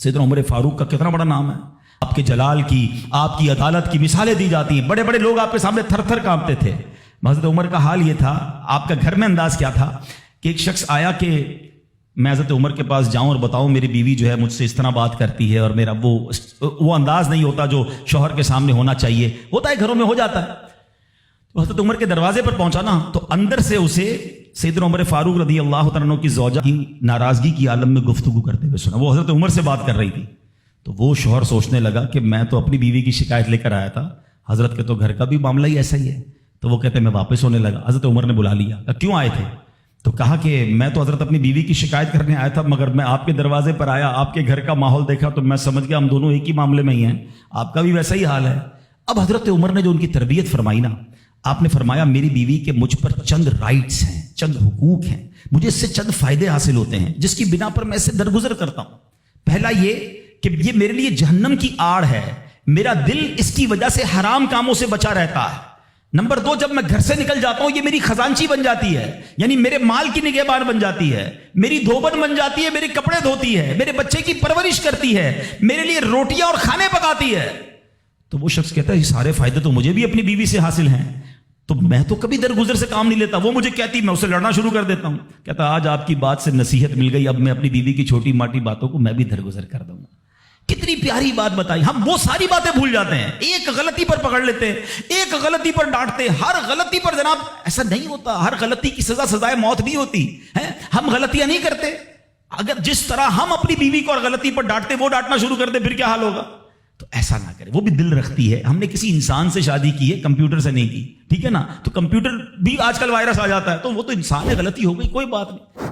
سیدنا عمر فاروق کا کتنا بڑا نام ہے، آپ کے جلال کی، آپ کی عدالت کی مثالیں دی جاتی ہیں، بڑے بڑے لوگ آپ کے سامنے تھر تھر کانپتے تھے۔ حضرت عمر کا حال یہ تھا، آپ کا گھر میں انداز کیا تھا کہ ایک شخص آیا کہ میں حضرت عمر کے پاس جاؤں اور بتاؤں میری بیوی جو ہے مجھ سے اس طرح بات کرتی ہے، اور میرا وہ انداز نہیں ہوتا جو شوہر کے سامنے ہونا چاہیے، ہوتا ہے گھروں میں ہو جاتا ہے۔ تو حضرت عمر کے دروازے پر پہنچا نا، تو اندر سے اسے سیدنا عمر فاروق رضی اللہ تعالیٰ عنہ کی زوجہ کی ناراضگی کی عالم میں گفتگو کرتے ہوئے سنا۔ وہ حضرت عمر سے بات کر رہی تھی، تو وہ شوہر سوچنے لگا کہ میں تو اپنی بیوی کی شکایت لے کر آیا تھا، حضرت کے تو گھر کا بھی معاملہ ہی ایسا ہی ہے۔ تو وہ کہتے میں واپس ہونے لگا، حضرت عمر نے بلا لیا، کہا کیوں آئے تھے؟ تو کہا کہ میں تو حضرت اپنی بیوی کی شکایت کرنے آیا تھا، مگر میں آپ کے دروازے پر آیا، آپ کے گھر کا ماحول دیکھا تو میں سمجھ گیا ہم دونوں ایک ہی معاملے میں ہی ہیں، آپ کا بھی ویسا ہی حال ہے۔ اب حضرت عمر نے جو ان کی تربیت فرمائی نا، آپ نے فرمایا میری بیوی کے مجھ پر چند رائٹس ہیں، چند حقوق ہیں، مجھے اس سے چند فائدے حاصل ہوتے ہیں جس کی بنا پر میں اس سے درگزر کرتا ہوں۔ پہلا یہ کہ یہ میرے لیے جہنم کی آڑ ہے، میرا دل اس کی وجہ سے حرام کاموں سے بچا رہتا ہے۔ نمبر دو، جب میں گھر سے نکل جاتا ہوں یہ میری خزانچی بن جاتی ہے، یعنی میرے مال کی نگہبان بن جاتی ہے، میری دھوبن بن جاتی ہے، میرے کپڑے دھوتی ہے، میرے بچے کی پرورش کرتی ہے، میرے لیے روٹیاں اور کھانے پکاتی ہے۔ تو وہ شخص کہتا ہے یہ سارے فائدے تو مجھے بھی اپنی بیوی سے حاصل ہیں، تو میں تو کبھی درگزر سے کام نہیں لیتا، وہ مجھے کہتی میں اسے لڑنا شروع کر دیتا ہوں۔ کہتا آج آپ کی بات سے نصیحت مل گئی، اب میں اپنی بیوی کی چھوٹی ماٹی باتوں کو میں بھی درگزر کر دوں گا۔ کتنی پیاری بات بتائی، ہم وہ ساری باتیں بھول جاتے ہیں، ایک غلطی پر پکڑ لیتے ہیں، ایک غلطی پر ڈانٹتے، ہر غلطی پر جناب ایسا نہیں ہوتا، ہر غلطی کی سزا سزائے موت نہیں ہوتی ہے، ہم غلطیاں نہیں کرتے۔ اگر جس طرح ہم اپنی بیوی کو اور غلطی پر ڈانٹتے وہ ڈانٹنا شروع کر دے پھر کیا حال ہوگا؟ تو ایسا نہ کرے، وہ بھی دل رکھتی ہے، ہم نے کسی انسان سے شادی کی ہے، کمپیوٹر سے نہیں کی، ٹھیک ہے نا؟ تو کمپیوٹر بھی آج کل وائرس آ جاتا ہے، تو وہ تو انسان ہے، غلطی ہو گئی، کوئی بات نہیں۔